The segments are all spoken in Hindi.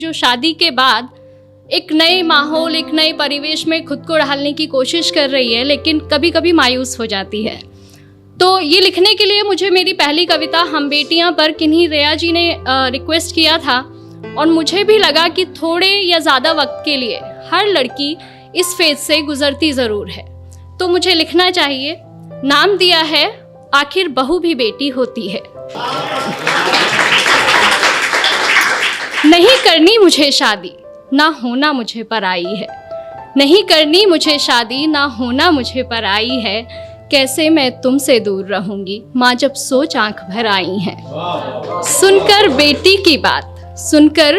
जो शादी के बाद एक नए माहौल, एक नए परिवेश में खुद को ढालने की कोशिश कर रही है, लेकिन कभी कभी मायूस हो जाती है। तो ये लिखने के लिए मुझे मेरी पहली कविता हम बेटियां पर किन्हीं रेया जी ने रिक्वेस्ट किया था, और मुझे भी लगा कि थोड़े या ज़्यादा वक्त के लिए हर लड़की इस फेज से गुजरती ज़रूर है, तो मुझे लिखना चाहिए। नाम दिया है आखिर बहू भी बेटी होती है। नहीं करनी मुझे शादी, ना होना मुझे पराई है। नहीं करनी मुझे शादी, ना होना मुझे पराई है। कैसे मैं तुमसे दूर रहूंगी, माँ जब सोच आंख भर आई है। सुनकर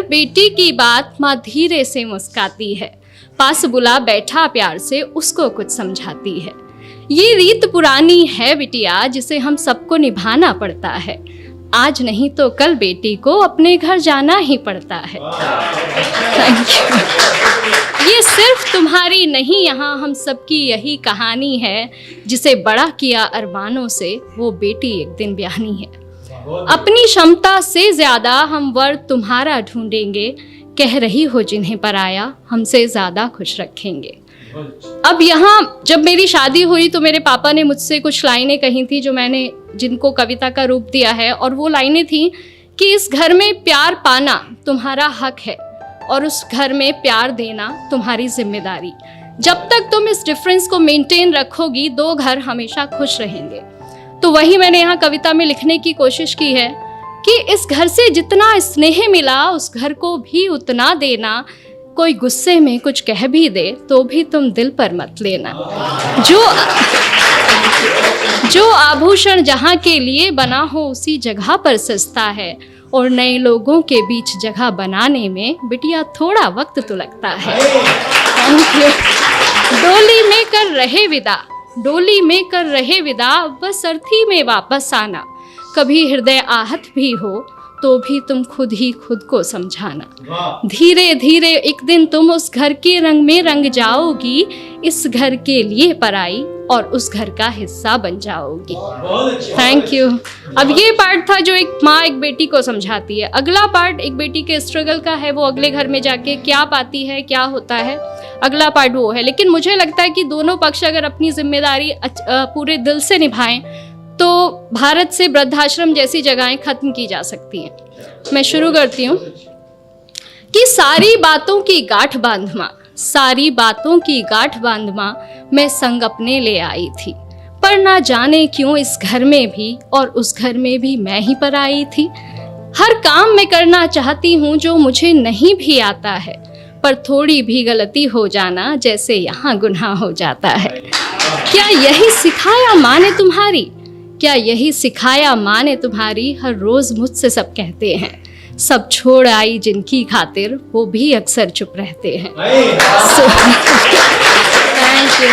बेटी की बात माँ धीरे से मुस्काती है। पास बुला बैठा प्यार से उसको कुछ समझाती है। ये रीत पुरानी है बिटिया, जिसे हम सबको निभाना पड़ता है। आज नहीं तो कल बेटी को अपने घर जाना ही पड़ता है। Thank you. ये सिर्फ तुम्हारी नहीं, यहाँ हम सबकी यही कहानी है। जिसे बड़ा किया अरमानों से, वो बेटी एक दिन ब्याहनी है। अपनी क्षमता से ज्यादा हम वर तुम्हारा ढूंढेंगे। कह रही हो जिन्हें पराया, हमसे ज्यादा खुश रखेंगे। अब यहाँ जब मेरी शादी हुई तो मेरे पापा ने मुझसे कुछ लाइनें कही थी जो मैंने जिनको कविता का रूप दिया है, और वो लाइनें थी कि इस घर में प्यार पाना तुम्हारा हक है, और उस घर में प्यार देना तुम्हारी जिम्मेदारी। जब तक तुम इस डिफरेंस को मेंटेन रखोगी, दो घर हमेशा खुश रहेंगे। तो वही मैंने यहाँ कविता में लिखने की कोशिश की है कि इस घर से जितना स्नेह मिला, उस घर को भी उतना देना। कोई गुस्से में कुछ कह भी दे तो भी तुम दिल पर मत लेना। जो आभूषण जहाँ के लिए बना हो, उसी जगह पर सस्ता है। और नए लोगों के बीच जगह बनाने में बिटिया थोड़ा वक्त तो लगता है। डोली में कर रहे विदा, बस अर्थी में वापस आना। कभी हृदय आहत भी हो तो भी तुम खुद ही खुद को समझाना। धीरे धीरे एक दिन तुम उस घर के रंग में रंग जाओगी। इस घर के लिए पराई और उस घर का हिस्सा बन जाओगी। Thank you. अब ये पार्ट था जो एक माँ एक बेटी को समझाती है। अगला पार्ट एक बेटी के स्ट्रगल का है, वो अगले घर में जाके क्या पाती है, क्या होता है, अगला पार्ट वो है। लेकिन मुझे लगता है कि दोनों पक्ष अगर अपनी जिम्मेदारी पूरे दिल से निभाएं तो भारत से वृद्धाश्रम जैसी जगहें खत्म की जा सकती हैं। मैं शुरू करती हूँ कि सारी बातों की गांठ बांध माँ मैं संग अपने ले आई थी। पर ना जाने क्यों इस घर में भी और उस घर में भी मैं ही पर आई थी। हर काम मैं करना चाहती हूँ जो मुझे नहीं भी आता है, पर थोड़ी भी गलती हो जाना जैसे यहाँ गुनाह हो जाता है। क्या यही सिखाया माँ ने तुम्हारी, हर रोज मुझसे सब कहते हैं। सब छोड़ आई जिनकी खातिर, वो भी अक्सर चुप रहते हैं। Thank you.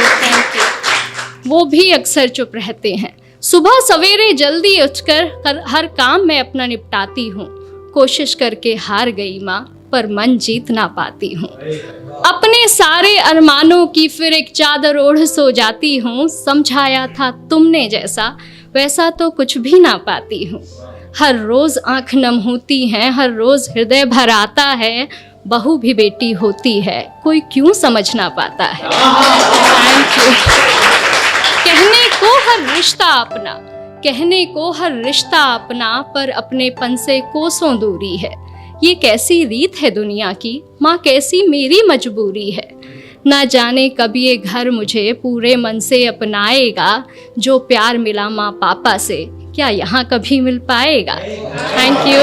वो भी अक्सर चुप रहते हैं। सुबह सवेरे जल्दी उठकर हर काम मैं अपना निपटाती हूँ। कोशिश करके हार गई माँ, पर मन जीत ना पाती हूँ। अपने सारे अरमानों की फिर एक चादर ओढ़ सो जाती हूँ। समझाया था तुमने जैसा, वैसा तो कुछ भी ना पाती हूँ। हर रोज आंख नम होती है, हर रोज हृदय भर आता है। बहू भी बेटी होती है, कोई क्यों समझ ना पाता है। Thank you. कहने को हर रिश्ता अपना, पर अपनेपन से कोसों दूरी है। ये कैसी रीत है दुनिया की, माँ कैसी मेरी मजबूरी है। ना जाने कब ये घर मुझे पूरे मन से अपनाएगा। जो प्यार मिला माँ पापा से, क्या यहाँ कभी मिल पाएगा। Thank you.